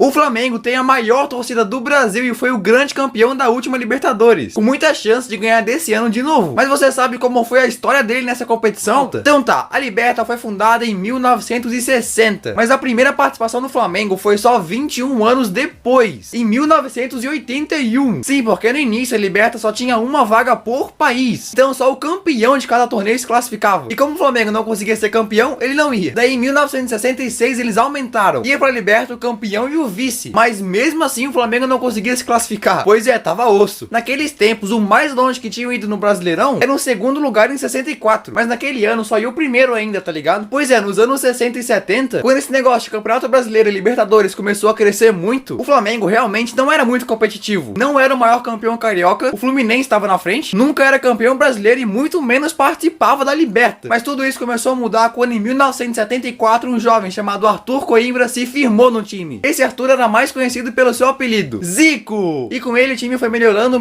O Flamengo tem a maior torcida do Brasil e foi o grande campeão da última Libertadores, com muita chance de ganhar desse ano de novo. Mas você sabe como foi a história dele nessa competição? Então tá, a Liberta foi fundada em 1960, mas a primeira participação no Flamengo foi só 21 anos depois, em 1981. Sim, porque no início a Liberta só tinha uma vaga por país, então só o campeão de cada torneio se classificava. E como o Flamengo não conseguia ser campeão, ele não ia. Daí em 1966 eles aumentaram, ia pra Liberta o campeão e o vice, mas mesmo assim o Flamengo não conseguia se classificar. Pois é, tava osso. Naqueles tempos, o mais longe que tinham ido no Brasileirão era um segundo lugar em 64, mas naquele ano só ia o primeiro ainda, tá ligado? Pois é, nos anos 60 e 70, quando esse negócio de Campeonato Brasileiro e Libertadores começou a crescer muito, o Flamengo realmente não era muito competitivo. Não era o maior campeão carioca, o Fluminense estava na frente, nunca era campeão brasileiro e muito menos participava da Liberta. Mas tudo isso começou a mudar quando em 1974 um jovem chamado Arthur Coimbra se firmou no time. Esse Arthur era mais conhecido pelo seu apelido, Zico! E com ele o time foi melhorando,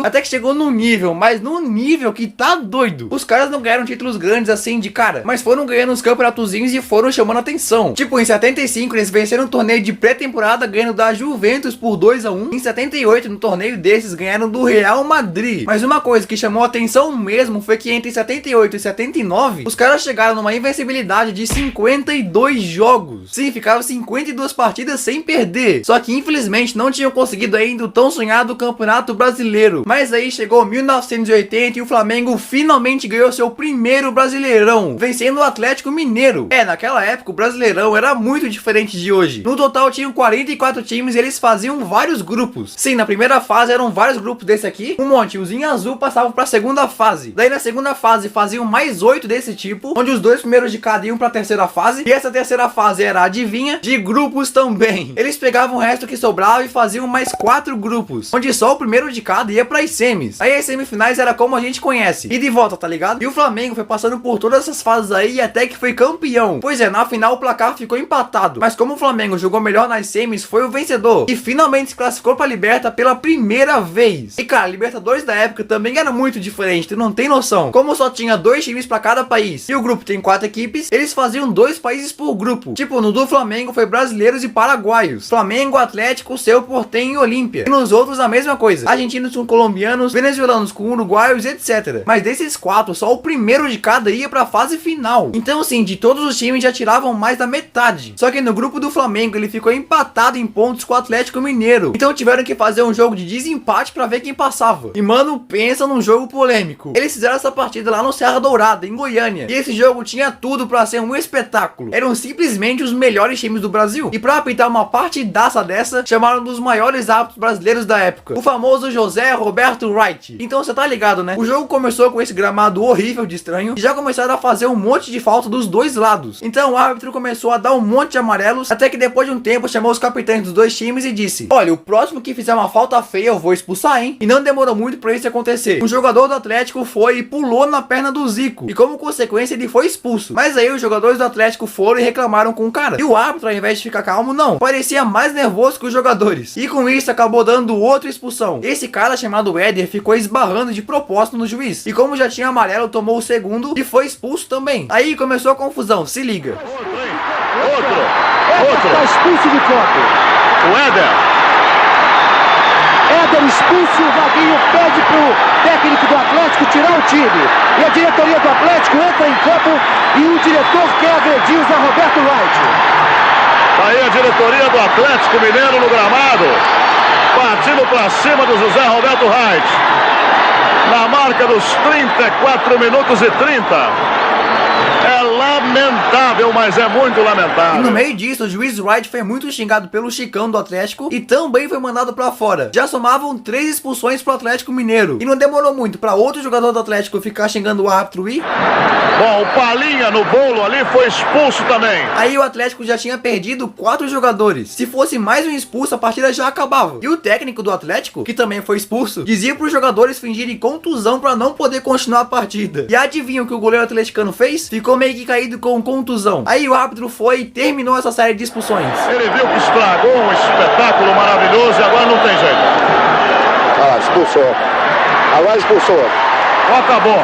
até que chegou num nível, mas num nível que tá doido. Os caras não ganharam títulos grandes assim de cara, mas foram ganhando uns campeonatozinhos e foram chamando atenção. Tipo, em 75 eles venceram um torneio de pré-temporada ganhando da Juventus por 2-1. Em 78, no torneio desses, ganharam do Real Madrid. Mas uma coisa que chamou atenção mesmo foi que entre 78 e 79, os caras chegaram numa invencibilidade de 52 jogos. Sim, ficaram 52 partidas sem perder. Só que infelizmente não tinham conseguido ainda o tão sonhado Campeonato Brasileiro. Mas aí chegou 1980 e o Flamengo finalmente ganhou seu primeiro Brasileirão, vencendo o Atlético Mineiro. Naquela época o Brasileirão era muito diferente de hoje. No total tinham 44 times e eles faziam vários grupos. Sim, na primeira fase eram vários grupos desse aqui, um monte, os em azul passavam pra segunda fase. Daí na segunda fase faziam mais 8 desse tipo, onde os 2 primeiros de cada iam pra terceira fase, e essa terceira fase era, adivinha, de grupos também. Eles pegavam o resto que sobrava e faziam mais 4 grupos, onde só o primeiro de cada ia pras semis. Aí as semifinais era como a gente conhece, e de volta, tá ligado? E o Flamengo foi passando por todas essas fases aí até que foi campeão. Pois é, na final o placar ficou empatado, mas como o Flamengo jogou melhor nas semis, foi o vencedor, e finalmente se classificou pra Liberta pela primeira vez. E cara, a Libertadores da época também era muito diferente, tu não tem noção. Como só tinha 2 times pra cada país, e o grupo tem 4 equipes, eles faziam 2 países por grupo. Tipo, no do Flamengo foi brasileiros e paraguaios, Flamengo, Atlético, Cerro Porteño e Olímpia. E nos outros a mesma coisa, argentinos com colombianos, venezuelanos com uruguaios, etc. Mas desses 4, só o primeiro de cada ia pra fase final. Então assim, de todos os times já tiravam mais da metade. Só que no grupo do Flamengo ele ficou empatado em pontos com o Atlético Mineiro. Então tiveram que fazer um jogo de desempate pra ver quem passava. E mano, pensa num jogo polêmico. Eles fizeram essa partida lá no Serra Dourada, em Goiânia. E esse jogo tinha tudo pra ser um espetáculo. Eram simplesmente os melhores times do Brasil. E pra apitar uma partidaça dessa, chamaram um dos maiores árbitros brasileiros da época, o famoso José Roberto Wright. Então você tá ligado, né? O jogo começou com esse gramado horrível de estranho, e já começaram a fazer um monte de falta dos dois lados. Então o árbitro começou a dar um monte de amarelos, até que depois de um tempo chamou os capitães dos dois times e disse: olha, o próximo que fizer uma falta feia eu vou expulsar, hein? E não demorou muito pra isso acontecer. Um jogador do Atlético foi e pulou na perna do Zico, e como consequência ele foi expulso. Mas aí os jogadores do Atlético foram e reclamaram com o cara. E o árbitro, ao invés de ficar calmo, não, parecia mais nervoso que os jogadores. E com isso acabou dando outra expulsão. Esse cara chamado Éder ficou esbarrando de propósito no juiz. E como já tinha amarelo, tomou o segundo e foi expulso também. Aí começou a confusão, se liga. Outro. Tá expulso de campo. O Éder expulso, o Vaguinho pede pro técnico do Atlético tirar o time. E a diretoria do Atlético entra em campo e o diretor quer agredir o Zé Roberto Wright. Aí a diretoria do Atlético Mineiro no gramado, partindo para cima do José Roberto Wright. Na marca dos 34 minutos e 30. É lamentável, mas é muito lamentável. E no meio disso, o juiz Wright foi muito xingado pelo Chicão do Atlético e também foi mandado pra fora. Já somavam 3 expulsões pro Atlético Mineiro. E não demorou muito pra outro jogador do Atlético ficar xingando o árbitro e... bom, o Palinha no bolo ali foi expulso também. Aí o Atlético já tinha perdido 4 jogadores. Se fosse mais um expulso, a partida já acabava. E o técnico do Atlético, que também foi expulso, dizia pros jogadores fingirem contusão pra não poder continuar a partida. E adivinha o que o goleiro atleticano fez? Ficou meio que caído com contusão. Aí o árbitro foi e terminou essa série de expulsões. Ele viu que estragou um espetáculo maravilhoso e agora não tem jeito. Ah, expulsou. Agora expulsou. Acabou.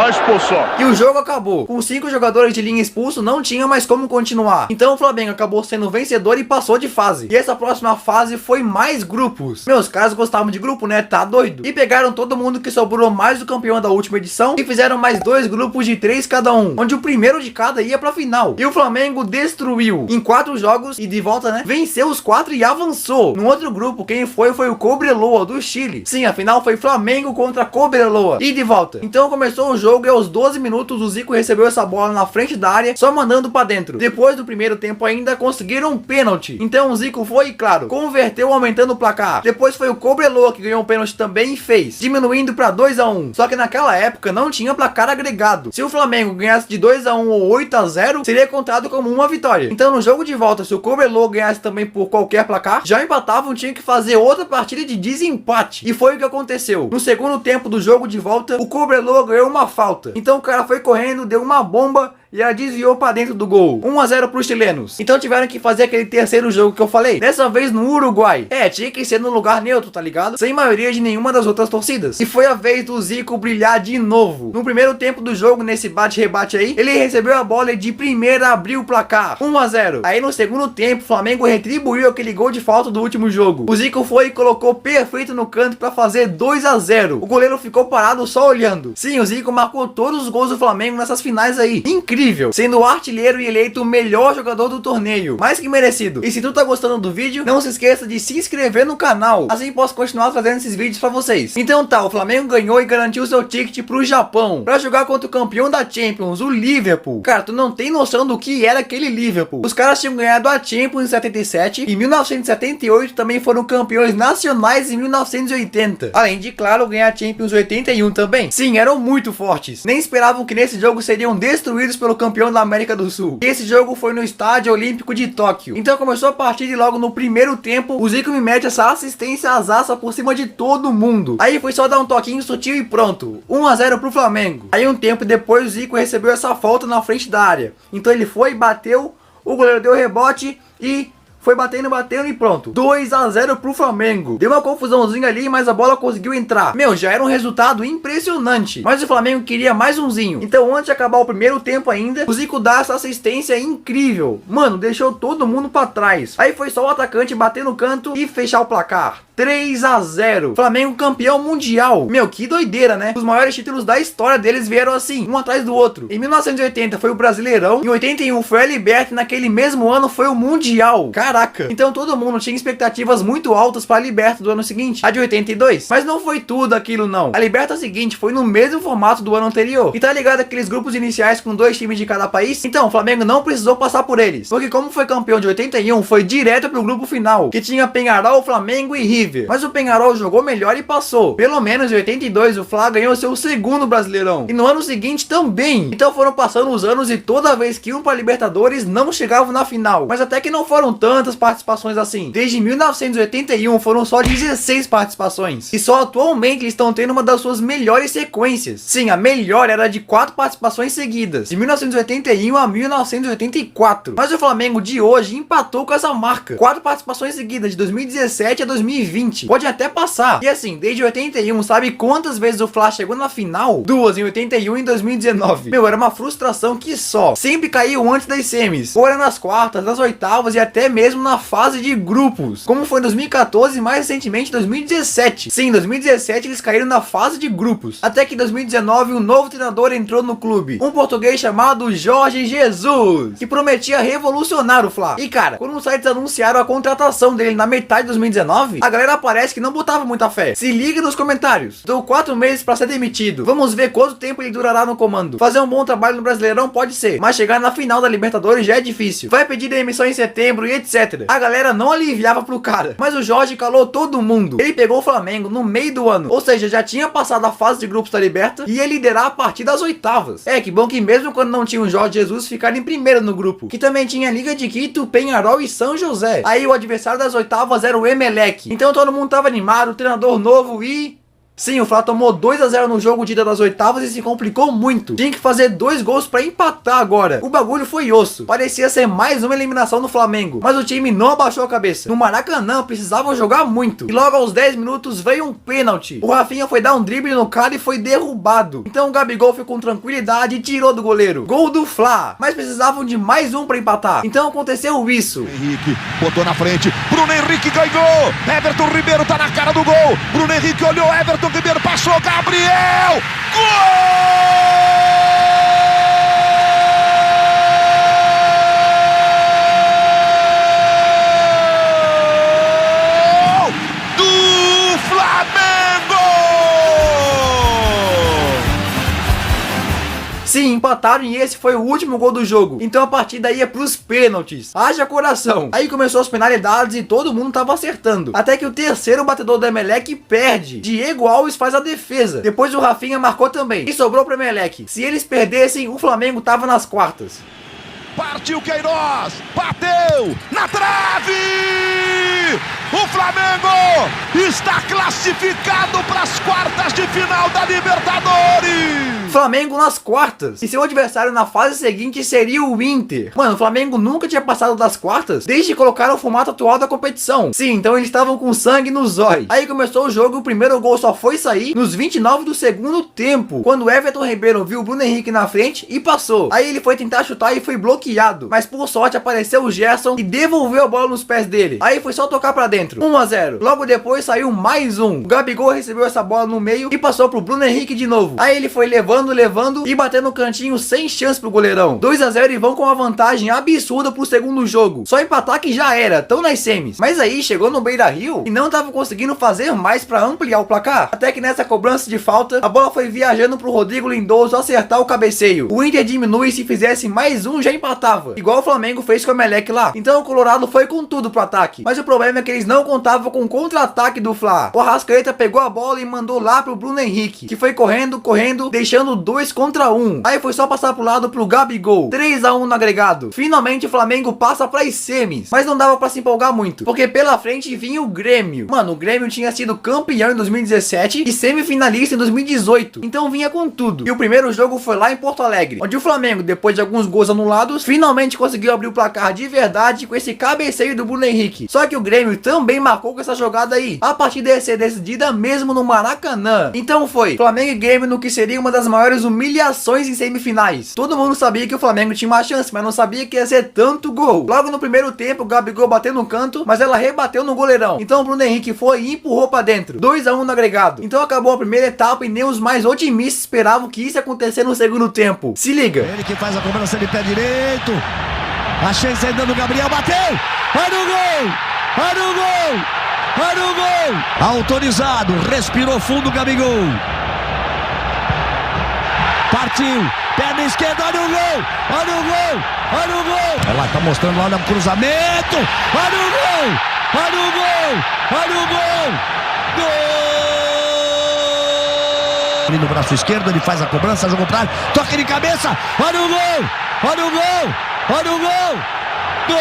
Expulsou. E o jogo acabou. Com 5 jogadores de linha expulso, não tinha mais como continuar. Então o Flamengo acabou sendo vencedor e passou de fase. E essa próxima fase foi mais grupos. Meus caras gostavam de grupo, né? Tá doido? E pegaram todo mundo que sobrou mais do campeão da última edição e fizeram mais 2 grupos de 3 cada um, onde o primeiro de cada ia pra final. E o Flamengo destruiu em 4 jogos e de volta, né? Venceu os 4 e avançou. No outro grupo, quem foi o Cobreloa do Chile. Sim, a final foi Flamengo contra Cobreloa. E de volta. Então começou o jogo e aos 12 minutos o Zico recebeu essa bola na frente da área, só mandando pra dentro. Depois do primeiro tempo ainda conseguiram um pênalti. Então o Zico foi, claro, converteu aumentando o placar. Depois foi o Cobreloa que ganhou um pênalti também e fez, diminuindo pra 2-1. Só que naquela época não tinha placar agregado. Se o Flamengo ganhasse de 2-1 ou 8-0, seria contado como uma vitória. Então no jogo de volta, se o Cobreloa ganhasse também por qualquer placar, já empatavam, tinha que fazer outra partida de desempate. E foi o que aconteceu. No segundo tempo do jogo de volta, o Cobreloa ganhou uma falta. Então o cara foi correndo, deu uma bomba e ela desviou pra dentro do gol. 1-0 pros chilenos. Então tiveram que fazer aquele terceiro jogo que eu falei. Dessa vez no Uruguai. Tinha que ser no lugar neutro, tá ligado? Sem maioria de nenhuma das outras torcidas. E foi a vez do Zico brilhar de novo. No primeiro tempo do jogo, nesse bate-rebate aí, ele recebeu a bola e de primeira abriu o placar. 1-0. Aí no segundo tempo, o Flamengo retribuiu aquele gol de falta do último jogo. O Zico foi e colocou perfeito no canto pra fazer 2-0. O goleiro ficou parado só olhando. Sim, o Zico marcou todos os gols do Flamengo nessas finais aí. Incrível. Sendo o artilheiro e eleito o melhor jogador do torneio. Mais que merecido. E se tu tá gostando do vídeo, não se esqueça de se inscrever no canal. Assim posso continuar trazendo esses vídeos pra vocês. Então tá, o Flamengo ganhou e garantiu seu ticket pro Japão. Pra jogar contra o campeão da Champions, o Liverpool. Cara, tu não tem noção do que era aquele Liverpool. Os caras tinham ganhado a Champions em 77. Em 1978 também foram campeões nacionais em 1980. Além de, claro, ganhar a Champions 81 também. Sim, eram muito fortes. Nem esperavam que nesse jogo seriam destruídos pelo campeão da América do Sul. E esse jogo foi no Estádio Olímpico de Tóquio. Então começou a partida e logo no primeiro tempo, o Zico me mete essa assistência azaça por cima de todo mundo. Aí foi só dar um toquinho sutil e pronto. 1-0 pro Flamengo. Aí um tempo depois o Zico recebeu essa falta na frente da área. Então ele foi, bateu, o goleiro deu rebote e foi batendo e pronto. 2-0 pro Flamengo. Deu uma confusãozinha ali, mas a bola conseguiu entrar. Meu, já era um resultado impressionante. Mas o Flamengo queria mais umzinho. Então antes de acabar o primeiro tempo ainda, o Zico dá essa assistência incrível. Mano, deixou todo mundo pra trás. Aí foi só o atacante bater no canto e fechar o placar. 3-0. Flamengo campeão mundial. Meu, que doideira, né? Os maiores títulos da história deles vieram assim, um atrás do outro. Em 1980 foi o Brasileirão. Em 81 foi a Liberta. E naquele mesmo ano foi o Mundial. Caraca. Então todo mundo tinha expectativas muito altas para a Liberta do ano seguinte, a de 82. Mas não foi tudo aquilo, não. A Liberta seguinte foi no mesmo formato do ano anterior. E tá ligado aqueles grupos iniciais com 2 times de cada país? Então o Flamengo não precisou passar por eles. Porque como foi campeão de 81, foi direto pro grupo final, que tinha Peñarol, Flamengo e River. Mas o Peñarol jogou melhor e passou. Pelo menos em 82 o Fla ganhou seu segundo Brasileirão. E no ano seguinte também. Então foram passando os anos e toda vez que iam para Libertadores não chegavam na final. Mas até que não foram tantas participações assim. Desde 1981 foram só 16 participações. E só atualmente eles estão tendo uma das suas melhores sequências. Sim, a melhor era de 4 participações seguidas, de 1981 a 1984. Mas o Flamengo de hoje empatou com essa marca. 4 participações seguidas de 2017 a 2020. Pode até passar. E assim, desde 81, sabe quantas vezes o Fla chegou na final? 2 em 81 e em 2019. Meu, era uma frustração que só. Sempre caiu antes das semis. Ou era nas quartas, nas oitavas e até mesmo na fase de grupos. Como foi em 2014 e mais recentemente em 2017. Sim, em 2017 eles caíram na fase de grupos. Até que em 2019 um novo treinador entrou no clube. Um português chamado Jorge Jesus, que prometia revolucionar o Fla. E cara, quando os sites anunciaram a contratação dele na metade de 2019, a galera parece que não botava muita fé. Se liga nos comentários. Deu 4 meses pra ser demitido. Vamos ver quanto tempo ele durará no comando. Fazer um bom trabalho no Brasileirão pode ser, mas chegar na final da Libertadores já é difícil. Vai pedir demissão em setembro e etc. A galera não aliviava pro cara. Mas o Jorge calou todo mundo. Ele pegou o Flamengo no meio do ano. Ou seja, já tinha passado a fase de grupos da Liberta e ia liderar a partir das oitavas. Que bom que mesmo quando não tinha o Jorge Jesus, ficaram em primeiro no grupo. Que também tinha Liga de Quito, Peñarol e São José. Aí o adversário das oitavas era o Emelec. Então todo mundo tava animado, treinador novo e Sim, o Fla tomou 2 a 0 no jogo de ida das oitavas e se complicou muito. Tinha que fazer 2 gols pra empatar agora. O bagulho foi osso. Parecia ser mais uma eliminação do Flamengo, mas o time não abaixou a cabeça. No Maracanã precisavam jogar muito. E logo aos 10 minutos veio um pênalti. O Rafinha foi dar um drible no cara e foi derrubado. Então o Gabigol foi com tranquilidade e tirou do goleiro. Gol do Fla. Mas precisavam de mais um pra empatar. Então aconteceu isso. Henrique botou na frente. Bruno Henrique ganhou. Everton Ribeiro tá na cara do gol. Bruno Henrique olhou. Everton Ribeiro passou, Gabriel! Gol! Do Flamengo! Sim, empataram e esse foi o último gol do jogo. Então a partida ia pros pênaltis. Haja coração. Aí começou as penalidades e todo mundo tava acertando. Até que o terceiro batedor do Emelec perde. Diego Alves faz a defesa. Depois o Rafinha marcou também. E sobrou pro Emelec. Se eles perdessem, o Flamengo tava nas quartas. Partiu Queiroz, bateu na trave! O Flamengo está classificado para as quartas de final da Libertadores! Flamengo nas quartas. E seu adversário na fase seguinte seria o Inter. Mano, o Flamengo nunca tinha passado das quartas desde que colocaram o formato atual da competição. Sim, então eles estavam com sangue nos olhos. Aí começou o jogo e o primeiro gol só foi sair nos 29 do segundo tempo, quando o Everton Ribeiro viu o Bruno Henrique na frente e passou. Aí ele foi tentar chutar e foi bloqueado, mas por sorte apareceu o Gerson e devolveu a bola nos pés dele. Aí foi só tocar pra dentro. 1 a 0. Logo depois saiu mais um. O Gabigol recebeu essa bola no meio e passou pro Bruno Henrique de novo. Aí ele foi levando e batendo no cantinho sem chance pro goleirão. 2 a 0 e vão com uma vantagem absurda pro segundo jogo. Só empatar que já era, tão nas semis. Mas aí chegou no Beira-Rio e não tava conseguindo fazer mais pra ampliar o placar. Até que nessa cobrança de falta, a bola foi viajando pro Rodrigo Lindoso acertar o cabeceio. O Inter diminui e se fizesse mais um já empatava, igual o Flamengo fez com o Emelec lá. Então o Colorado foi com tudo pro ataque. Mas o problema é que eles não contavam com o contra-ataque do Fla. O Arrascaeta pegou a bola e mandou lá pro Bruno Henrique, que foi correndo, deixando 2 contra 1. Aí foi só passar pro lado pro Gabigol. 3 a 1 no agregado. Finalmente o Flamengo passa pras semis. Mas não dava pra se empolgar muito, porque pela frente vinha o Grêmio. Mano, o Grêmio tinha sido campeão em 2017 e semifinalista em 2018. Então vinha com tudo. E o primeiro jogo foi lá em Porto Alegre, onde o Flamengo, depois de alguns gols anulados, finalmente conseguiu abrir o placar de verdade com esse cabeceio do Bruno Henrique. Só que o Grêmio também marcou com essa jogada aí. A partida ia ser decidida mesmo no Maracanã. Então foi Flamengo e Grêmio no que seria uma das maiores humilhações em semifinais. Todo mundo sabia que o Flamengo tinha uma chance, mas não sabia que ia ser tanto gol. Logo no primeiro tempo, o Gabigol bateu no canto, mas ela rebateu no goleirão. Então o Bruno Henrique foi e empurrou pra dentro. 2 a 1 no agregado. Então acabou a primeira etapa e nem os mais otimistas esperavam que isso ia acontecer no segundo tempo. Se liga. Ele que faz a cobrança de pé direito. A chance ainda do Gabriel, bateu! Olha o gol! Olha o gol! Olha o gol! Autorizado, respirou fundo o Gabigol. Partiu, perna esquerda, olha o gol! Olha o gol! Olha o gol! Olha lá, tá mostrando lá no cruzamento! Olha o gol! Olha o gol! Olha o gol! Gol! Ali no braço esquerdo, ele faz a cobrança, jogou pra área, toca de cabeça! Olha o gol! Olha o gol! Olha o gol! Gol!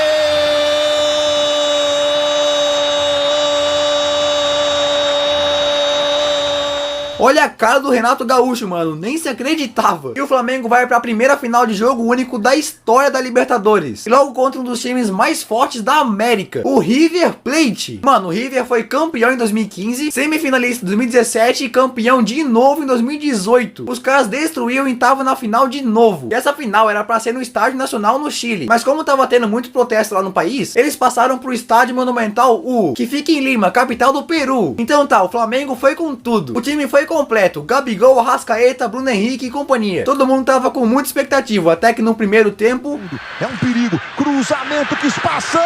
Olha a cara do Renato Gaúcho, mano. Nem se acreditava. E o Flamengo vai pra primeira final de jogo único da história da Libertadores. E logo contra um dos times mais fortes da América, o River Plate. Mano, o River foi campeão em 2015, semifinalista em 2017 e campeão de novo em 2018. Os caras destruíram e estavam na final de novo. E essa final era pra ser no Estádio Nacional no Chile. Mas como tava tendo muito protesto lá no país, eles passaram pro Estádio Monumental U, que fica em Lima, capital do Peru. Então tá, o Flamengo foi com tudo. O time foi completo, Gabigol, Arrascaeta, Bruno Henrique e companhia. Todo mundo tava com muita expectativa, até que no primeiro tempo... É um perigo, cruzamento, que espação!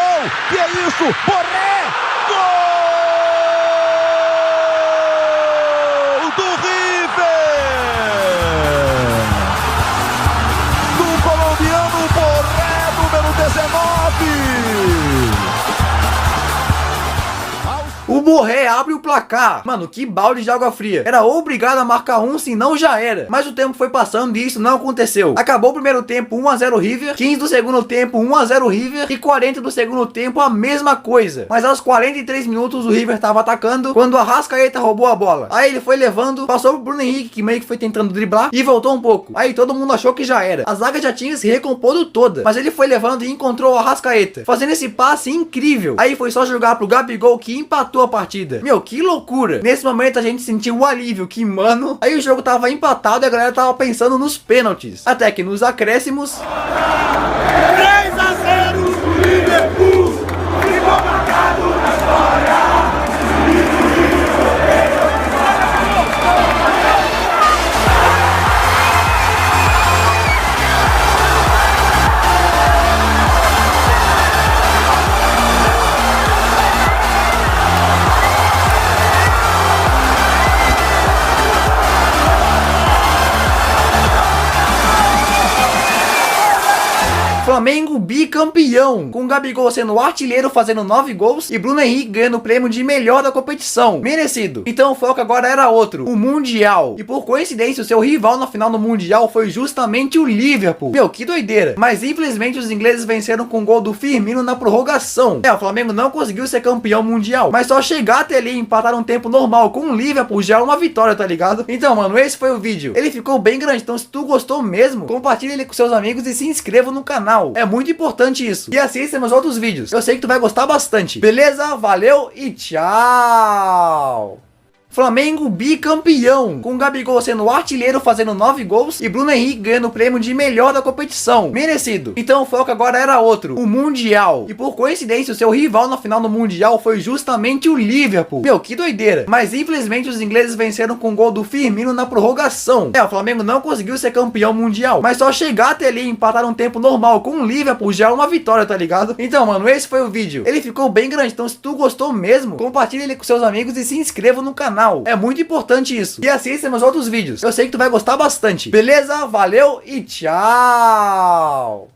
Que é isso? Borré! Gol do River! Do colombiano Borré, número 19! O Borré abre o placar. Mano, que balde de água fria. Era obrigado a marcar um, senão já era. Mas o tempo foi passando e isso não aconteceu. Acabou o primeiro tempo 1 a 0 River, 15 do segundo tempo 1 a 0 River e 40 do segundo tempo a mesma coisa. Mas aos 43 minutos o River tava atacando quando o Arrascaeta roubou a bola. Aí ele foi levando, passou pro Bruno Henrique, que meio que foi tentando driblar e voltou um pouco. Aí todo mundo achou que já era. A zaga já tinha se recompondo toda, mas ele foi levando e encontrou o Arrascaeta, fazendo esse passe incrível. Aí foi só jogar pro Gabigol, que empatou a partida. Meu, que loucura. Nesse momento a gente sentiu o alívio que, mano, aí o jogo tava empatado e a galera tava pensando nos pênaltis. Até que nos acréscimos 3 a 0 o Liverpool ficou marcado na história. Flamengo bicampeão, com o Gabigol sendo o artilheiro fazendo 9 gols e Bruno Henrique ganhando o prêmio de melhor da competição. Merecido. Então o foco agora era outro, o Mundial. E por coincidência, o seu rival na final do Mundial foi justamente o Liverpool. Meu, que doideira. Mas infelizmente os ingleses venceram com o gol do Firmino na prorrogação. O Flamengo não conseguiu ser campeão mundial, mas só chegar até ali e empatar um tempo normal com o Liverpool já é uma vitória, tá ligado? Então, mano, esse foi o vídeo. Ele ficou bem grande, então se tu gostou mesmo, compartilha ele com seus amigos e se inscreva no canal. É muito importante isso. E assista meus outros vídeos. Eu sei que tu vai gostar bastante. Beleza? Valeu e tchau! Flamengo bicampeão, com o Gabigol sendo o artilheiro fazendo 9 gols e Bruno Henrique ganhando o prêmio de melhor da competição. Merecido. Então o foco agora era outro, o Mundial. E por coincidência, o seu rival na final do Mundial foi justamente o Liverpool. Meu, que doideira. Mas infelizmente os ingleses venceram com o gol do Firmino na prorrogação. O Flamengo não conseguiu ser campeão mundial, mas só chegar até ali e empatar um tempo normal com o Liverpool já é uma vitória, tá ligado? Então, mano, esse foi o vídeo. Ele ficou bem grande, então se tu gostou mesmo, compartilha ele com seus amigos e se inscreva no canal. É muito importante isso. E assista meus outros vídeos. Eu sei que tu vai gostar bastante. Beleza? Valeu e tchau!